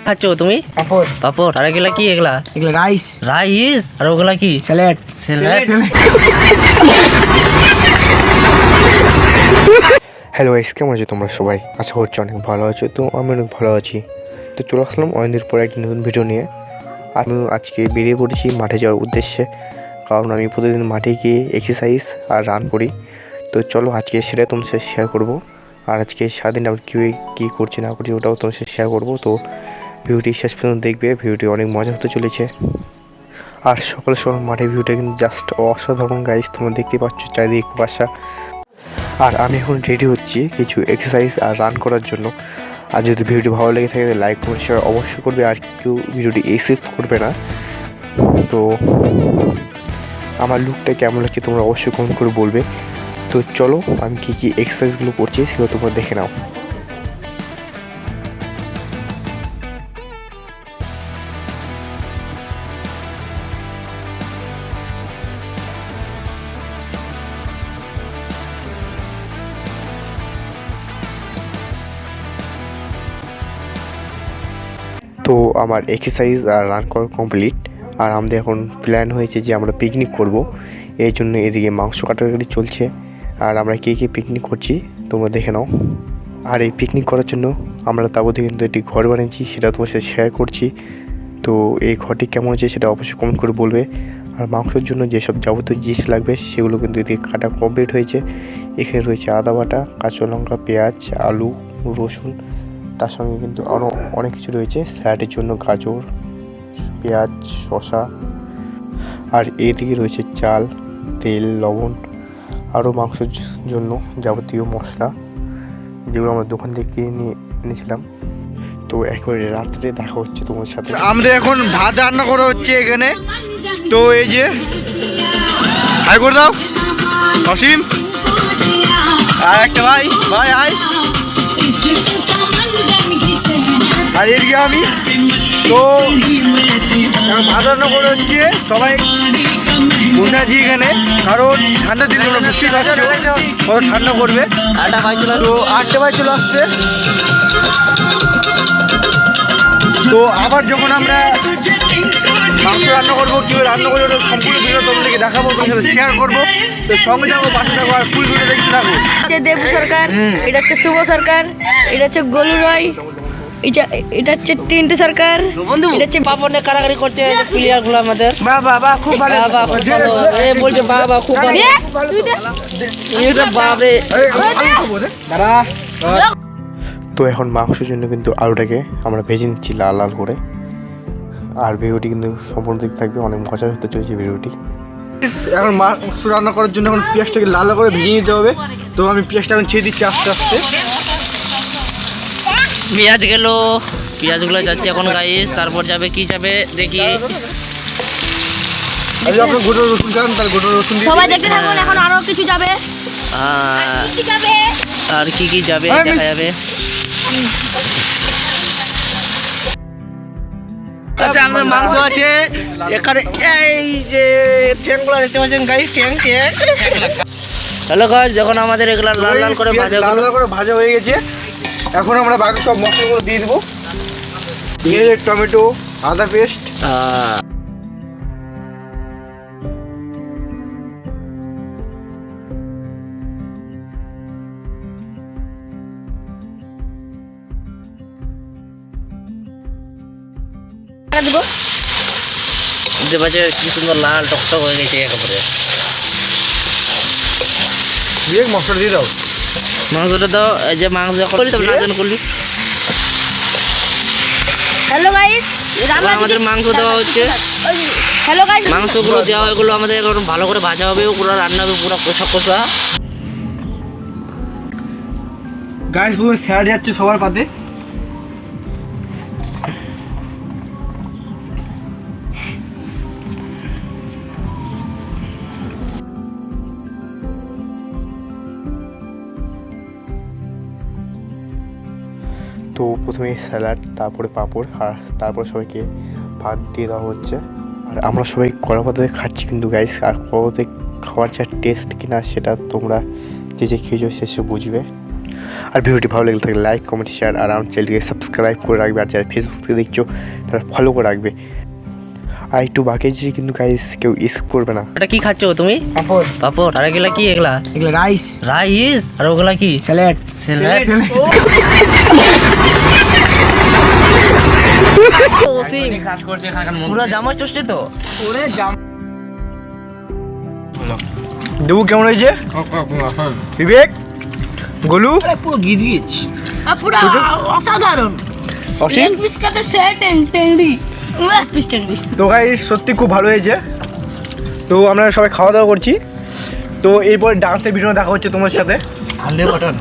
খাচ্ছো তুমি? পাপড়। পাপড়। আর এগুলা কি? এগুলা এগুলো রাইস। রাইস। আর ওগুলা কি? স্যালাড। স্যালাড। হ্যালো গাইস, কেমন আছো তোমরা সবাই? আশা করছি অনেক ভালো আছো। তো আমি অনেক ভালো আছি। তো চলে আসলাম অনেকদিন পরে একটি নতুন ভিডিও নিয়ে। আমি আজকে বেরিয়ে পড়েছি মাঠে যাওয়ার উদ্দেশ্যে, কারণ আমি প্রতিদিন মাঠে গিয়ে এক্সারসাইজ আর রান করি। তো চলো আজকে সেটা তোমার সাথে শেয়ার করবো। আর আজকে সারাদিন আমি কী করছি না করছি ওটাও তোমার সাথে শেয়ার করবো। তো ভিডিওটি শেষ পর্যন্ত দেখবে, ভিডিওটি অনেক মজা হতে চলেছে। আর সকাল সকাল মাঠে ভিউটা কিন্তু জাস্ট অসাধারণ গাইস, তোমরা দেখতে পাচ্ছ চারিদিকে কুয়াশা। আর আমি এখন রেডি হচ্ছি কিছু এক্সারসাইজ আর রান করার জন্য। আর যদি ভিডিওটি ভালো লেগে থাকে লাইক কমেন্ট শেয়ার অবশ্যই করবে, আর কেউ ভিডিওটি স্কিপ করবে না। তো আমার লুকটা কেমন লাগছে তোমরা অবশ্যই কমেন্ট করে বলবে। তো চলো আমি কী কী এক্সারসাইজগুলো করছি সেগুলো তোমরা দেখে নাও। তো আমার এক্সারসাইজ আর রান করা কমপ্লিট। আর আমাদের এখন প্ল্যান হয়েছে যে আমরা পিকনিক করব। এই জন্য এদিকে মাংস কাটাকাটি চলছে। আর আমরা কে কে পিকনিক করছি তোমরা দেখে নাও। আর এই পিকনিক করার জন্য আমরা তাবুতে কিন্তু একটি ঘর বানিয়েছি, সেটা তোমার সাথে শেয়ার করছি। তো এই ঘরটি কেমন হয়েছে সেটা অবশ্যই কমেন্ট করে বলবে। আর মাংসের জন্য যেসব যাবতীয় জিনিস লাগবে সেগুলো কিন্তু এদিকে কাটা কমপ্লিট হয়েছে। এখানে রয়েছে আদা বাটা, কাঁচা লঙ্কা, পেঁয়াজ, আলু, রসুন, তার সঙ্গে কিন্তু আরও অনেক কিছু রয়েছে। স্যালাডের জন্য গাজর, পেঁয়াজ, শসা। আর এদিকে রয়েছে চাল, তেল, লবণ, আরও মাংসের জন্য যাবতীয় মশলা, যেগুলো আমরা দোকান থেকে কিনে নিয়ে এনেছিলাম। তো একেবারে রাত্রে দেখা হচ্ছে তোমার সাথে। আমাদের এখন ভাত রান্না করা হচ্ছে এখানে। তো এই যে হাই করে দাও অসীম, আর একটা ভাই ভাই আয়, আর এদিকে আমি। তো ভাত রান্না করে হচ্ছে, সবাই বসে আছি এখানে, কারণ ঠান্ডা দিন হলো, বুঝতেই পারছো কত ঠান্ডা করবে। তো 8টা বাজে চলে আসছে। তো আবার যখন আমরা মাংস রান্না করবো, কীভাবে রান্না করবো ওটা সম্পূর্ণ ভিডিও তোমাদেরকে দেখাবো, তোমাদের সাথে শেয়ার করবো। তো সঙ্গে যাবো, পাশে থাকবো, আর ফুল ভিডিও দেখতে থাকবো। দেবু সরকার, এটা হচ্ছে শুভ সরকার, এটা হচ্ছে গোলু রয়, এটা হচ্ছে টিন্টু সরকার, এটা হচ্ছে পাপড় নিয়ে কারাগারি করছে প্লেয়ার গুলো আমাদের। বাবা খুব ভালো, খুব ভালো। বলছে বাবা খুব ভালো। বাবরে দাঁড়া। তো এখন মাংসের জন্য কিন্তু আলুটাকে আমরা ভেজে নিচ্ছি লাল লাল করে। আর ভিডিওটি কিন্তু সম্পূর্ণ দিক থাকবে, অনেক মজা হতে চলেছে ভিডিওটি। এখন মাংস রান্না করার জন্য এখন পেঁয়াজটাকে লাল লাল করে ভেজে নিতে হবে। তো আমি পেঁয়াজটা এখন ছেড়ে দিচ্ছি আস্তে আস্তে। পেঁয়াজ গেল, পেঁয়াজগুলো যাচ্ছে এখন গাইস। তারপর যাবে কি যাবে দেখি। আপনার গোটা রসুন খান, তাহলে গোটা রসুন সবাই দেখতে থাকুন, এখন আরো কিছু যাবে। আর কি কি যাবে দেখা যাবে। আচ্ছা, আমাদের মাংস আছে এখানে, এই যে ঠ্যাংগুলো দেখতে পাচ্ছেন গাইস, ঠ্যাং। হ্যালো গাইস, যখন আমাদের এগুলা লাল লাল করে ভাজা লাল লাল করে ভাজা হয়ে গেছে, এখন আমরা বাকি সব মশলাগুলো দিয়ে দেবো। পেঁয়াজ, টমেটো, আদা পেস্ট, দেবো। দেখতে পাচ্ছ কি সুন্দর লাল টকটক হয়ে গেছে একেবারে। দিয়ে মশলা দিয়ে দাও। মাংসটা দাও। এই যে মাংস করলি তবে রাজন করলি। হ্যালো গাইস, আমাদের মাংস দেওয়া হচ্ছে। হ্যালো গাইস, মাংসগুলো দেওয়া এগুলো আমাদের এখন ভালো করে ভাজা হবে, পুরো রান্না হবে, পুরো কষা কষা। গাইস পুরো স্যাড যাচ্ছে সবার পাতে। তো প্রথমে স্যালাড, তারপরে পাঁপড়, আর তারপর সবাইকে ভাত দিয়ে দেওয়া হচ্ছে। আর আমরা সবাই কলা পাতাতে খাচ্ছি কিন্তু গাইস। আর কলা পাতাতে খাওয়ার যা টেস্ট কিনা সেটা তোমরা যে খেয়েছো শেষে বুঝবে। আর ভিডিওটি ভালো লেগে থাকলে লাইক কমেন্ট শেয়ার আর আমার চ্যানেলটিকে সাবস্ক্রাইব করে রাখবে। আর যারা ফেসবুক থেকে দেখছো তারা ফলো করে রাখবে। আর একটু বাকি আছে কিন্তু গাইস কেউ স্কিপ করবে না। এটা কি খাচ্ছো তুমি? পাপড় পাপড়। আর এগুলা কি? এগুলা এগুলো রাইস রাইস। আর ওগুলা কি? Salad salad. পুরো জামা চষছে তো। দেবু কেমন হয়েছে? বিবেক, গোলু, পুরো গিজগিজ পুরো অসাধারণ। অসীম। এক পিস কাতে সেট টেংরি এক পিস টেংরি। তো গাইস সত্যি খুব ভালো হয়েছে। তো আমরা সবাই খাওয়া দাওয়া করছি। তো এরপর ডান্সের ভিডিও দেখা হচ্ছে তোমার সাথে। 100 বাটন।